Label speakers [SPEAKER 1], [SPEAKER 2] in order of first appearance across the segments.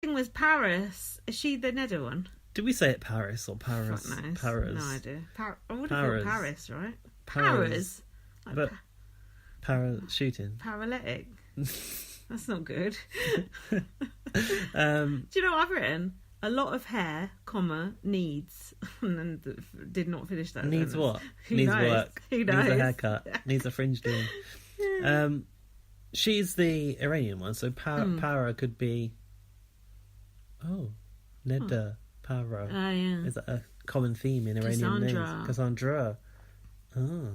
[SPEAKER 1] thing was Paris. Is she the Nedda one?
[SPEAKER 2] Did we say it Paris or Paris?
[SPEAKER 1] Fuck knows.
[SPEAKER 2] Paris.
[SPEAKER 1] No idea. I would have thought Paris, right?
[SPEAKER 2] Paris.
[SPEAKER 1] Like
[SPEAKER 2] But parachuting.
[SPEAKER 1] paralytic. That's not good.
[SPEAKER 2] Do
[SPEAKER 1] Do you know what I've written? A lot of hair, comma, needs. And then did not finish that.
[SPEAKER 2] Needs
[SPEAKER 1] sentence.
[SPEAKER 2] what?
[SPEAKER 1] Who
[SPEAKER 2] Needs
[SPEAKER 1] knows?
[SPEAKER 2] work.
[SPEAKER 1] Who knows?
[SPEAKER 2] Needs a haircut. Needs a fringe doing. She's the Iranian one, so Para could be... Oh, Nedda, Para.
[SPEAKER 1] Oh, yeah.
[SPEAKER 2] Is that a common theme in Iranian names?
[SPEAKER 1] Cassandra.
[SPEAKER 2] Oh.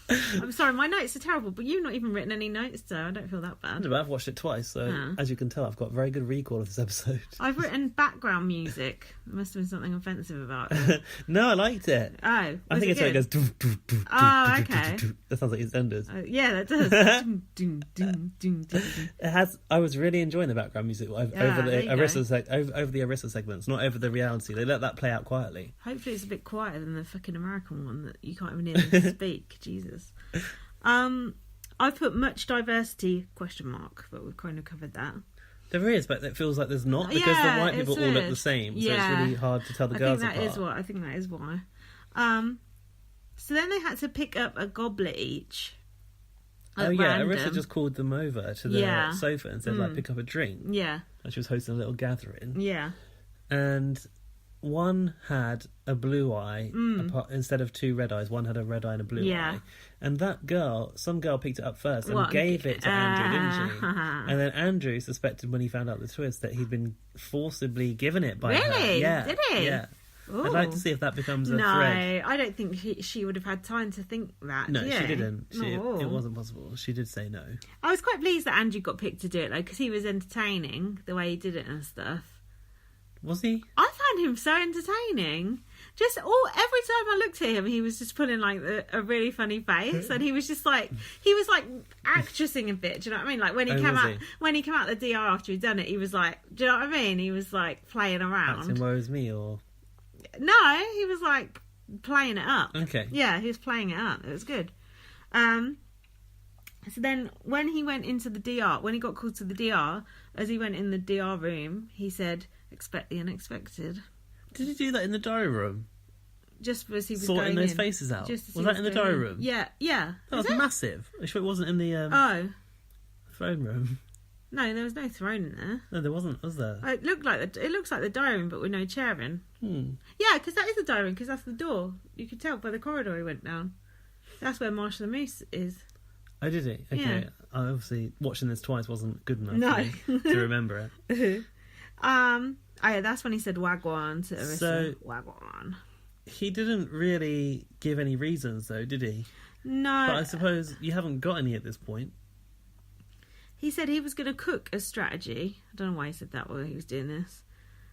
[SPEAKER 1] I'm sorry, my notes are terrible, but you've not even written any notes, so I don't feel that bad.
[SPEAKER 2] But I've watched it twice, so as you can tell, I've got very good recall of this episode.
[SPEAKER 1] I've written background music. There must have been something offensive about it.
[SPEAKER 2] No, I liked it.
[SPEAKER 1] Oh,
[SPEAKER 2] I think it's when it goes...
[SPEAKER 1] Oh, okay.
[SPEAKER 2] That sounds like EastEnders.
[SPEAKER 1] Yeah, that does.
[SPEAKER 2] It has. I was really enjoying the background music over the Arissa segments, not over the reality. They let that play out quietly.
[SPEAKER 1] Hopefully it's a bit quieter than the fucking American one that you can't even hear them speak. Jesus. I've put much diversity ? But we've kind of covered that.
[SPEAKER 2] There is, but it feels like there's not, because the white people all look the same, so it's really hard to tell the girls apart.
[SPEAKER 1] I think that is why. So then they had to pick up a goblet each. Random.
[SPEAKER 2] Arissa just called them over to the sofa and said, pick up a drink. Yeah. And she was hosting a little gathering. Yeah. And one had a blue eye, instead of two red eyes, one had a red eye and a blue eye. And some girl picked it up first and gave it to Andrew, didn't she? And then Andrew suspected when he found out the twist that he'd been forcibly given it by her.
[SPEAKER 1] Really?
[SPEAKER 2] Yeah.
[SPEAKER 1] Did he?
[SPEAKER 2] Yeah.
[SPEAKER 1] Ooh.
[SPEAKER 2] I'd like to see if that becomes a thread.
[SPEAKER 1] No, I don't think she would have had time to think that.
[SPEAKER 2] No, she didn't. It wasn't possible. She did say no.
[SPEAKER 1] I was quite pleased that Andrew got picked to do it, though, because he was entertaining the way he did it and stuff.
[SPEAKER 2] Was he?
[SPEAKER 1] I found him so entertaining. Every time I looked at him, he was just putting like a really funny face, and he was like actressing a bit. Do you know what I mean? Like when he came out the DR after he'd done it, he was like, do you know what I mean? He was like playing around.
[SPEAKER 2] Acting Woe Is Me, or
[SPEAKER 1] no, he was like playing it up.
[SPEAKER 2] Okay.
[SPEAKER 1] Yeah, he was playing it up. It was good. So then when he went into the DR, when he got called to the DR, as he went in the DR room, he said, "Expect the unexpected."
[SPEAKER 2] Did he do that in the diary room?
[SPEAKER 1] Just as he was
[SPEAKER 2] sorting
[SPEAKER 1] going
[SPEAKER 2] those
[SPEAKER 1] in.
[SPEAKER 2] faces out.
[SPEAKER 1] Was
[SPEAKER 2] that in the diary room?
[SPEAKER 1] Yeah.
[SPEAKER 2] That was massive. Are you sure it wasn't in the throne room?
[SPEAKER 1] No, there was no throne in there.
[SPEAKER 2] No, there wasn't, was there?
[SPEAKER 1] It looks like the diary room, but with no chair in. Yeah, because that is the diary room, because that's the door. You could tell by the corridor he went down. That's where Marshall the Moose is.
[SPEAKER 2] Oh, did he? Okay.
[SPEAKER 1] Yeah.
[SPEAKER 2] Obviously, watching this twice wasn't good enough for me to remember it.
[SPEAKER 1] That's when he said Wagwan to Arissa.
[SPEAKER 2] So,
[SPEAKER 1] Wagwan.
[SPEAKER 2] He didn't really give any reasons, though, did he?
[SPEAKER 1] No.
[SPEAKER 2] But I suppose you haven't got any at this point.
[SPEAKER 1] He said he was going to cook a strategy. I don't know why he said that while he was doing this.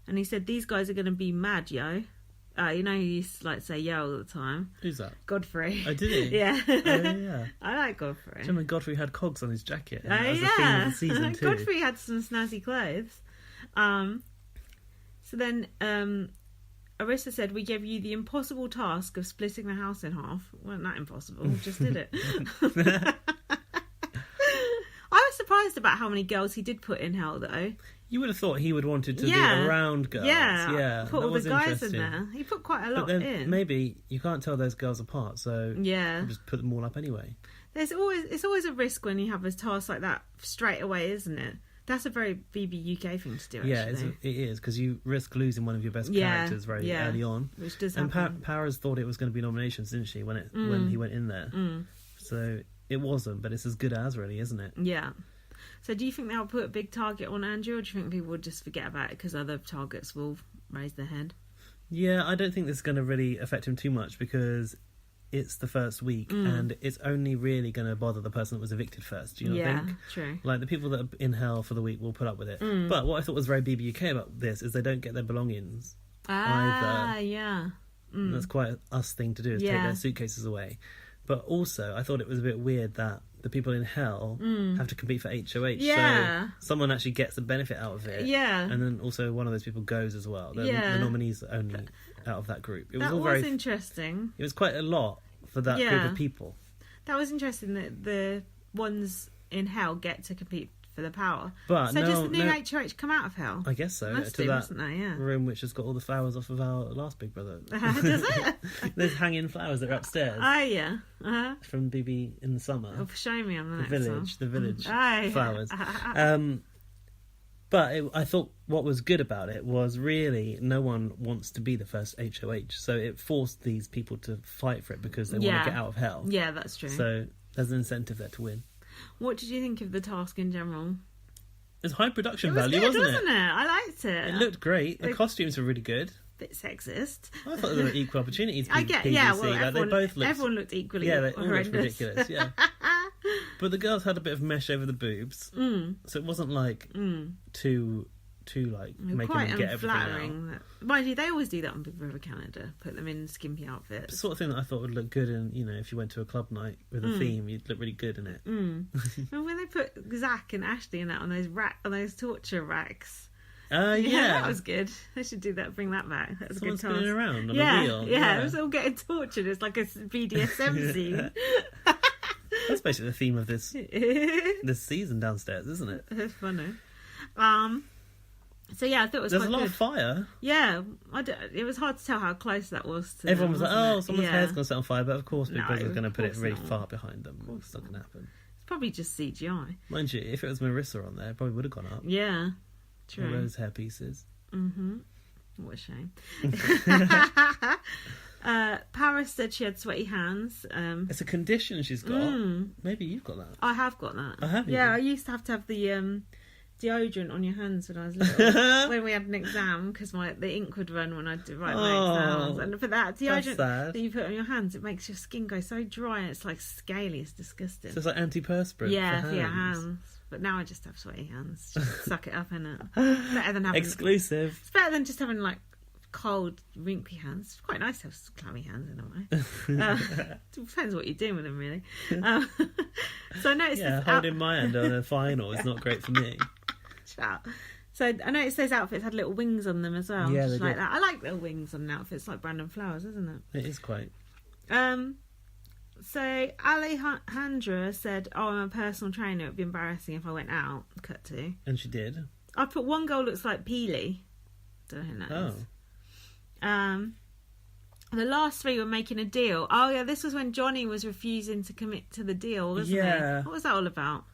[SPEAKER 1] And he said, these guys are going to be mad, yo. You know, he used to like say yo all the time.
[SPEAKER 2] Who's that?
[SPEAKER 1] Godfrey.
[SPEAKER 2] Oh, did he?
[SPEAKER 1] Yeah.
[SPEAKER 2] Oh, yeah.
[SPEAKER 1] I like Godfrey.
[SPEAKER 2] Do you remember Godfrey had cogs on his jacket?
[SPEAKER 1] Oh,
[SPEAKER 2] that was
[SPEAKER 1] yeah.
[SPEAKER 2] the theme of the season too.
[SPEAKER 1] Godfrey had some snazzy clothes. So then Arissa said, we gave you the impossible task of splitting the house in half. Wasn't that impossible? Just did it. I was surprised about how many girls he did put in hell, though.
[SPEAKER 2] You would have thought he would wanted to be around girls. Yeah.
[SPEAKER 1] Put all the guys in there. He put quite a lot in.
[SPEAKER 2] Maybe you can't tell those girls apart, so just put them all up anyway.
[SPEAKER 1] It's always a risk when you have a task like that straight away, isn't it? That's a very BB UK thing to do, actually.
[SPEAKER 2] Yeah, it is, because you risk losing one of your best characters very early on.
[SPEAKER 1] Which does
[SPEAKER 2] happen.
[SPEAKER 1] And
[SPEAKER 2] Powers thought it was going to be nominations, didn't she, when he went in there? So it wasn't, but it's as good as, really, isn't it?
[SPEAKER 1] Yeah. So do you think they'll put a big target on Andrew, or do you think people will just forget about it because other targets will raise their head?
[SPEAKER 2] Yeah, I don't think this is going to really affect him too much, because it's the first week and it's only really going to bother the person that was evicted first. Do you not think?
[SPEAKER 1] Yeah, true.
[SPEAKER 2] Like, the people that are in hell for the week will put up with it. But what I thought was very BBUK about this is they don't get their belongings either.
[SPEAKER 1] Yeah.
[SPEAKER 2] That's quite an us thing to do, is take their suitcases away. But also, I thought it was a bit weird that the people in hell have to compete for HOH.
[SPEAKER 1] Yeah.
[SPEAKER 2] So someone actually gets the benefit out of it.
[SPEAKER 1] Yeah.
[SPEAKER 2] And then also one of those people goes as well. The nominees are only out of that group. It was
[SPEAKER 1] interesting.
[SPEAKER 2] It was quite a lot for that group of people.
[SPEAKER 1] That was interesting that the ones in hell get to compete for the power.
[SPEAKER 2] But
[SPEAKER 1] so does the new HOH come out of hell?
[SPEAKER 2] I guess so.
[SPEAKER 1] Must
[SPEAKER 2] to
[SPEAKER 1] do,
[SPEAKER 2] that
[SPEAKER 1] mustn't they? Yeah.
[SPEAKER 2] room which has got all the flowers off of our last Big Brother.
[SPEAKER 1] Does it?
[SPEAKER 2] There's hanging flowers that are upstairs.
[SPEAKER 1] Oh yeah.
[SPEAKER 2] From BB in the summer.
[SPEAKER 1] Oh, show me on the next
[SPEAKER 2] The village
[SPEAKER 1] one.
[SPEAKER 2] flowers. But I thought what was good about it was really no one wants to be the first HOH. So it forced these people to fight for it because they want to get out of hell.
[SPEAKER 1] Yeah, that's true.
[SPEAKER 2] So there's an incentive there to win.
[SPEAKER 1] What did you think of the task in general?
[SPEAKER 2] It's high production value, wasn't it?
[SPEAKER 1] I liked it.
[SPEAKER 2] It looked great. The costumes were really good.
[SPEAKER 1] Bit sexist.
[SPEAKER 2] I thought they were equal opportunities.
[SPEAKER 1] I get,
[SPEAKER 2] PVC.
[SPEAKER 1] yeah. Well,
[SPEAKER 2] everyone
[SPEAKER 1] looked equally.
[SPEAKER 2] Yeah, they all
[SPEAKER 1] horrendous.
[SPEAKER 2] looked ridiculous. Yeah, but the girls had a bit of mesh over the boobs, so it wasn't like too like making them get everything out.
[SPEAKER 1] Mind you, they always do that on Big Brother Canada. Put them in skimpy outfits.
[SPEAKER 2] The sort of thing that I thought would look good in, if you went to a club night with a theme, you'd look really good in it.
[SPEAKER 1] And when they put Zach and Ashley in that on those torture racks.
[SPEAKER 2] Yeah,
[SPEAKER 1] that was good. They should do that. Bring that back. That was
[SPEAKER 2] Someone
[SPEAKER 1] a good task.
[SPEAKER 2] spinning around on a wheel.
[SPEAKER 1] Yeah, it was all getting tortured. It's like a BDSM scene.
[SPEAKER 2] That's basically the theme of this season downstairs, isn't it?
[SPEAKER 1] It's funny. So yeah, I thought it was.
[SPEAKER 2] There's
[SPEAKER 1] quite
[SPEAKER 2] a lot
[SPEAKER 1] good.
[SPEAKER 2] of fire.
[SPEAKER 1] Yeah, it was hard to tell how close that was. To
[SPEAKER 2] Everyone
[SPEAKER 1] them,
[SPEAKER 2] was like, "Oh,
[SPEAKER 1] it?
[SPEAKER 2] someone's hair's going to set on fire," but of course, Big Brother's going to put it really
[SPEAKER 1] not.
[SPEAKER 2] far behind them. It's not going to happen.
[SPEAKER 1] It's probably just CGI.
[SPEAKER 2] Mind you, if it was Marissa on there, it probably would have gone up.
[SPEAKER 1] Yeah, true.
[SPEAKER 2] All those hair pieces.
[SPEAKER 1] What a shame. Paris said she had sweaty hands.
[SPEAKER 2] It's a condition she's got. Maybe you've got that.
[SPEAKER 1] I have got that.
[SPEAKER 2] I have.
[SPEAKER 1] Yeah, I used to have the deodorant on your hands when I was little. When we had an exam, because the ink would run when I did write my exams. And for that deodorant that you put on your hands, it makes your skin go so dry and it's like scaly. It's disgusting.
[SPEAKER 2] So it's like antiperspirant.
[SPEAKER 1] Yeah, for your hands. But now I just have sweaty hands. Just suck it up, innit? Better than having
[SPEAKER 2] exclusive.
[SPEAKER 1] It's better than just having like cold, wrinkly hands. It's quite nice to have clammy hands in a way. Depends what you're doing with them, really. So I noticed
[SPEAKER 2] holding my hand on a final is not great for me.
[SPEAKER 1] Shut up. So I noticed those outfits had little wings on them as well.
[SPEAKER 2] Yeah,
[SPEAKER 1] just like that. I like little wings on outfits, like Brandon Flowers, isn't it?
[SPEAKER 2] It is quite.
[SPEAKER 1] So Alejandra said, "Oh, I'm a personal trainer. It would be embarrassing if I went out." Cut to.
[SPEAKER 2] And she did.
[SPEAKER 1] I put one girl looks like Peely. Don't know who that is. The last three were making a deal. Oh yeah, this was when Johnny was refusing to commit to the deal, wasn't he? What was that all about?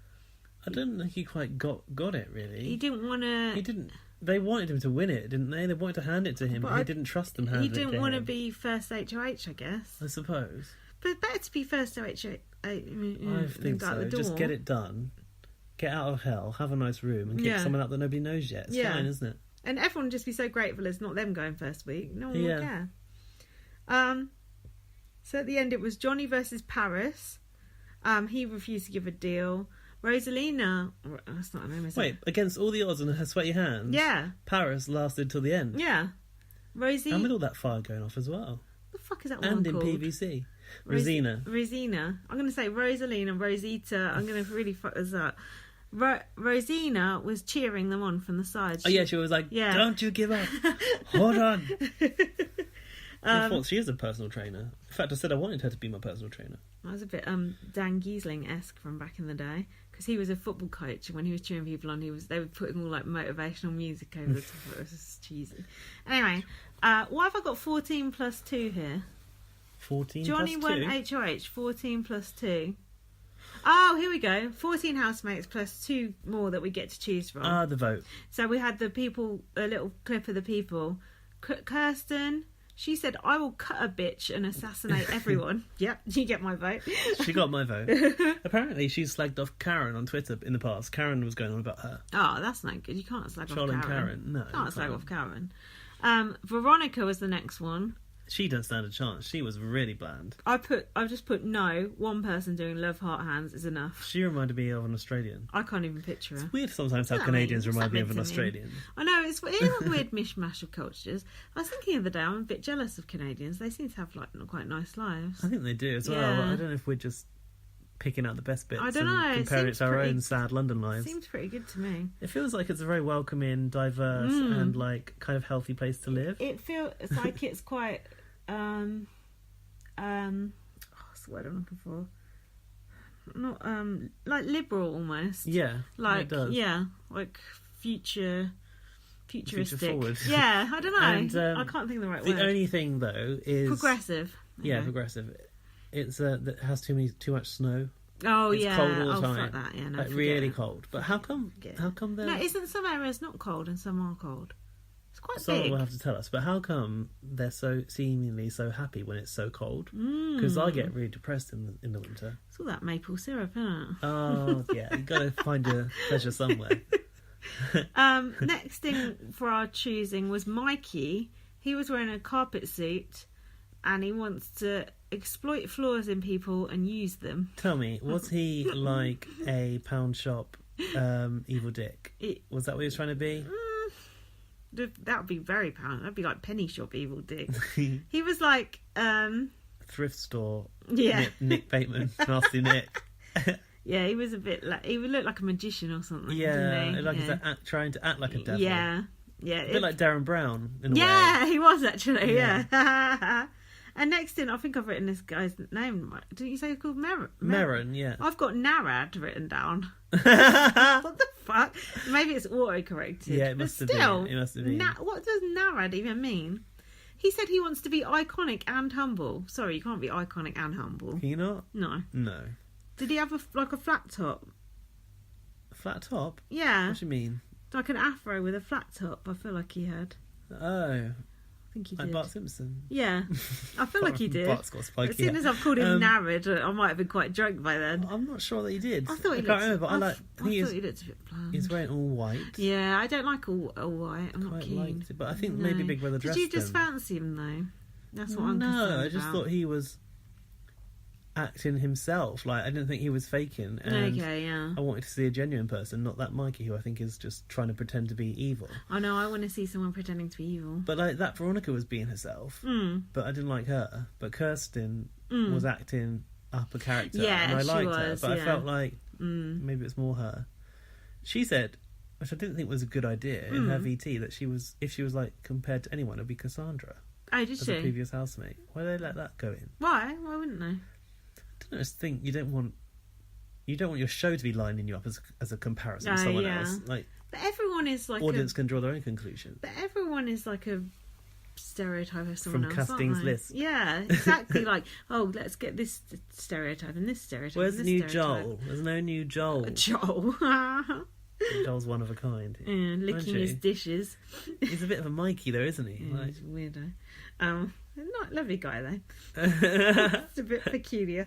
[SPEAKER 2] I don't think he quite got it, really.
[SPEAKER 1] He didn't want to...
[SPEAKER 2] He didn't... They wanted him to win it, didn't they? They wanted to hand it to him, but he didn't trust them handing it to him.
[SPEAKER 1] He didn't want to be first HOH, I guess.
[SPEAKER 2] I suppose.
[SPEAKER 1] But it's better to be first HOH.
[SPEAKER 2] I think so. Just get it done. Get out of hell, have a nice room, and kick someone out that nobody knows yet. It's fine, isn't it?
[SPEAKER 1] And everyone would just be so grateful it's not them going first week. No one will care. So at the end it was Johnny versus Paris. He refused to give a deal. Rosalina, that's not her name, is it?
[SPEAKER 2] Wait, against all the odds and her sweaty hands?
[SPEAKER 1] Yeah.
[SPEAKER 2] Paris lasted till the end?
[SPEAKER 1] Yeah. Rosie...
[SPEAKER 2] And with all that fire going off as well.
[SPEAKER 1] What the fuck is that
[SPEAKER 2] one called?
[SPEAKER 1] And in
[SPEAKER 2] PVC. Rosina.
[SPEAKER 1] I'm going to say Rosalina, Rosita. I'm going to really fuck this up. Rosina was cheering them on from the side.
[SPEAKER 2] She was like, don't you give up. Hold on. I thought she is a personal trainer. In fact, I said I wanted her to be my personal trainer.
[SPEAKER 1] I was a bit Dan Giesling-esque from back in the day, because he was a football coach, and when he was cheering people on, they were putting all like motivational music over the top of it. It was just cheesy. Anyway, why have I got 14 plus 2 here?
[SPEAKER 2] 14
[SPEAKER 1] Johnny
[SPEAKER 2] plus 2?
[SPEAKER 1] went HOH, 14 plus 2. Oh, here we go. 14 housemates plus 2 more that we get to choose from.
[SPEAKER 2] The vote.
[SPEAKER 1] So we had the people, a little clip of the people. Kirsten, she said, "I will cut a bitch and assassinate everyone." Yep, you get my vote.
[SPEAKER 2] She got my vote. Apparently, she's slagged off Karen on Twitter in the past. Karen was going on about her.
[SPEAKER 1] Oh, that's not good. You can't slag off Karen.
[SPEAKER 2] Karen. No,
[SPEAKER 1] you can't slag off Karen. Veronica was the next one.
[SPEAKER 2] She doesn't stand a chance. She was really bland.
[SPEAKER 1] I've just put no. One person doing love heart hands is enough.
[SPEAKER 2] She reminded me of an Australian.
[SPEAKER 1] I can't even picture her.
[SPEAKER 2] It's weird sometimes how Canadians remind me of an Australian.
[SPEAKER 1] I know, it's a weird mishmash of cultures. I was thinking the other day, I'm a bit jealous of Canadians. They seem to have like quite nice lives.
[SPEAKER 2] I think they do as well. I don't know if we're just picking out the best bits.
[SPEAKER 1] I don't know.
[SPEAKER 2] Comparing it to our own sad London lives.
[SPEAKER 1] Seems pretty good to me.
[SPEAKER 2] It feels like it's a very welcoming, diverse, and like kind of healthy place to live.
[SPEAKER 1] It feels like it's quite. What's the word I'm looking for? not like liberal almost.
[SPEAKER 2] Yeah,
[SPEAKER 1] like
[SPEAKER 2] it does.
[SPEAKER 1] Yeah, like futuristic.
[SPEAKER 2] Forward.
[SPEAKER 1] Yeah, I don't know.
[SPEAKER 2] And,
[SPEAKER 1] I can't think of the right word.
[SPEAKER 2] The only thing though is
[SPEAKER 1] progressive.
[SPEAKER 2] Yeah, progressive. It's that it has too much snow.
[SPEAKER 1] Oh,
[SPEAKER 2] it's
[SPEAKER 1] yeah.
[SPEAKER 2] cold all the time.
[SPEAKER 1] Fuck that. Yeah, no,
[SPEAKER 2] like really cold. But how come? How come there?
[SPEAKER 1] No, isn't some areas not cold and some are cold? It's quite
[SPEAKER 2] Someone
[SPEAKER 1] big.
[SPEAKER 2] will have to tell us. But how come they're so seemingly so happy when it's so cold? Because I get really depressed in the winter.
[SPEAKER 1] It's all that maple syrup, isn't it?
[SPEAKER 2] Oh yeah, you got to find your pleasure somewhere.
[SPEAKER 1] Next thing for our choosing was Mikey. He was wearing a carpet suit, and he wants to exploit flaws in people and use them.
[SPEAKER 2] Tell me, was he like a pound shop evil dick? Was that what he was trying to be?
[SPEAKER 1] That would be very pound. That'd be like penny shop evil dick. He was like
[SPEAKER 2] thrift store.
[SPEAKER 1] Yeah,
[SPEAKER 2] Nick Bateman, nasty Nick.
[SPEAKER 1] Yeah, he was a bit like he would look like a magician or something.
[SPEAKER 2] Yeah,
[SPEAKER 1] didn't he?
[SPEAKER 2] like he's trying to act like a devil.
[SPEAKER 1] Yeah,
[SPEAKER 2] a bit like Darren Brown in a way.
[SPEAKER 1] Yeah, he was actually. Yeah. And next in, I think I've written this guy's name. Didn't you say he's called
[SPEAKER 2] Merrin, yeah.
[SPEAKER 1] I've got Narad written down. What the fuck? Maybe it's auto-corrected.
[SPEAKER 2] Yeah, it must have been. It must have been.
[SPEAKER 1] What does Narad even mean? He said he wants to be iconic and humble. Sorry, you can't be iconic and humble.
[SPEAKER 2] Can you not?
[SPEAKER 1] No.
[SPEAKER 2] No.
[SPEAKER 1] Did he have a flat top?
[SPEAKER 2] A flat top?
[SPEAKER 1] Yeah.
[SPEAKER 2] What do you mean?
[SPEAKER 1] Like an afro with a flat top, I feel like he had.
[SPEAKER 2] Oh.
[SPEAKER 1] I think he did.
[SPEAKER 2] Like Bart Simpson?
[SPEAKER 1] Yeah. I feel like he did.
[SPEAKER 2] Bart's got spiky
[SPEAKER 1] As soon as I've called him Narad, I might have been quite drunk by then.
[SPEAKER 2] I'm not sure that he did.
[SPEAKER 1] I thought he
[SPEAKER 2] can't
[SPEAKER 1] looked...
[SPEAKER 2] remember, but I
[SPEAKER 1] thought he looked a bit bland.
[SPEAKER 2] He's wearing all white.
[SPEAKER 1] Yeah, I don't like all white. I'm not keen.
[SPEAKER 2] Liked it, but I think maybe Big Brother dressed him.
[SPEAKER 1] Did you just fancy him, though? That's what I'm concerned
[SPEAKER 2] No, I just thought he was acting himself. Like, I didn't think he was faking. And
[SPEAKER 1] okay, yeah.
[SPEAKER 2] I wanted to see a genuine person, not that Mikey who I think is just trying to pretend to be evil.
[SPEAKER 1] I know, I want to see someone pretending to be evil.
[SPEAKER 2] But like that Veronica was being herself, but I didn't like her. But Kirsten was acting up a character, and I liked her. But I felt like maybe it's more her. She said, which I didn't think was a good idea in her VT, that if she was like compared to anyone, it would be Cassandra.
[SPEAKER 1] Oh, did she?
[SPEAKER 2] As a previous housemate. Why did they let that go in?
[SPEAKER 1] Why? Why wouldn't they?
[SPEAKER 2] I don't think you don't want your show to be lining you up as a comparison with someone else. Like,
[SPEAKER 1] but everyone is like
[SPEAKER 2] audience can draw their own conclusion.
[SPEAKER 1] But everyone is like a stereotype of someone
[SPEAKER 2] from
[SPEAKER 1] else.
[SPEAKER 2] Castings List.
[SPEAKER 1] Yeah, exactly. Like, oh, let's get this stereotype and this stereotype.
[SPEAKER 2] Where's
[SPEAKER 1] the
[SPEAKER 2] new Joel? There's no new Joel.
[SPEAKER 1] Joel.
[SPEAKER 2] Joel's one of a kind.
[SPEAKER 1] Yeah, licking his dishes.
[SPEAKER 2] He's a bit of a Mikey though, isn't he?
[SPEAKER 1] Yeah, he's a weirdo. Not lovely guy though. It's a bit peculiar.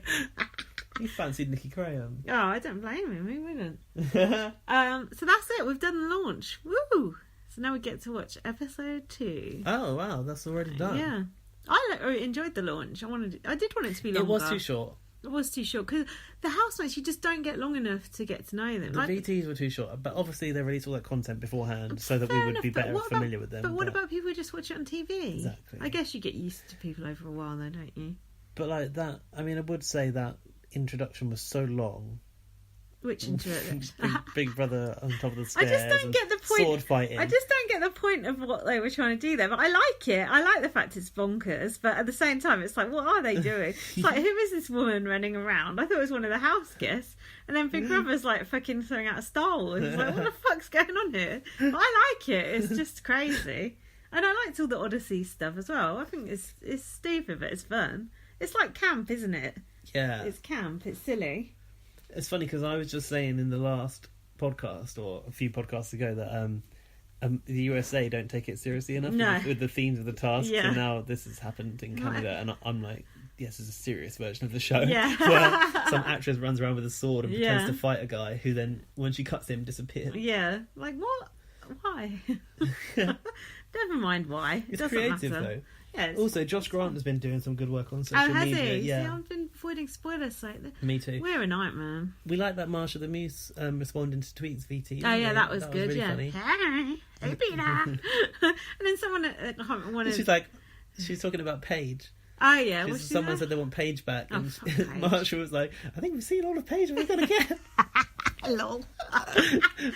[SPEAKER 2] He fancied Nicky Graham.
[SPEAKER 1] Oh, I don't blame him. Who wouldn't? So that's it. We've done the launch. Woo! So now we get to watch episode 2.
[SPEAKER 2] Oh wow, that's already done.
[SPEAKER 1] Yeah, I enjoyed the launch. I did want it to be longer.
[SPEAKER 2] It was too short.
[SPEAKER 1] It was too short because the housemates, you just don't get long enough to get to know them.
[SPEAKER 2] The VTs were too short, but obviously they released all that content beforehand so that we would be better familiar with them.
[SPEAKER 1] But what about people who just watch it on TV?
[SPEAKER 2] Exactly.
[SPEAKER 1] I guess you get used to people over a while though, don't you?
[SPEAKER 2] But like that, I mean, I would say that introduction was so long.
[SPEAKER 1] Which introduction?
[SPEAKER 2] Big Brother on top of the stairs.
[SPEAKER 1] I just don't get the point.
[SPEAKER 2] Sword fighting.
[SPEAKER 1] I just don't get the point of what they were trying to do there. But I like it. I like the fact it's bonkers. But at the same time, it's like, what are they doing? It's like, who is this woman running around? I thought it was one of the house guests. And then Big Brother's like fucking throwing out a Star Wars. It's like, what the fuck's going on here? But I like it. It's just crazy. And I liked all the Odyssey stuff as well. I think it's stupid, but it's fun. It's like camp, isn't it?
[SPEAKER 2] Yeah.
[SPEAKER 1] It's camp. It's silly.
[SPEAKER 2] It's funny because I was just saying in the last podcast or a few podcasts ago that the USA don't take it seriously enough with the themes of the tasks, and now this has happened in Canada, and I'm like, yes, it's a serious version of the show where some actress runs around with a sword and pretends to fight a guy who then, when she cuts him, disappears.
[SPEAKER 1] Yeah, like what? Why? Never mind why.
[SPEAKER 2] It's creative
[SPEAKER 1] matter.
[SPEAKER 2] though.
[SPEAKER 1] Yeah,
[SPEAKER 2] also, Josh Grant has been doing some good work on social media.
[SPEAKER 1] He?
[SPEAKER 2] Yeah,
[SPEAKER 1] See, I've been avoiding spoilers.
[SPEAKER 2] Me too.
[SPEAKER 1] We're a nightmare.
[SPEAKER 2] We like that Marsha the Moose responding to tweets, VT.
[SPEAKER 1] Oh yeah, that was good.
[SPEAKER 2] Was really funny.
[SPEAKER 1] Hey Peter. And then someone
[SPEAKER 2] she's talking about Paige.
[SPEAKER 1] Oh yeah,
[SPEAKER 2] someone said they want Paige back, and
[SPEAKER 1] Paige.
[SPEAKER 2] Marsha was like, "I think we've seen all of Paige we're gonna get."
[SPEAKER 1] Hello.
[SPEAKER 2] I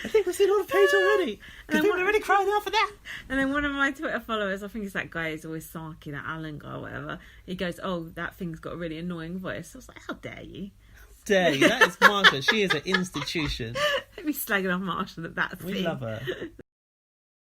[SPEAKER 2] think we've seen all of Paige already. Because people are already crying out for that.
[SPEAKER 1] And then one of my Twitter followers, I think it's that guy who's always sarky, that Alan guy or whatever, he goes, oh, that thing's got a really annoying voice. I was like, how dare you?
[SPEAKER 2] day. That is Marsha. She is an institution.
[SPEAKER 1] Let me slagging off Marsha. That's
[SPEAKER 2] we love her.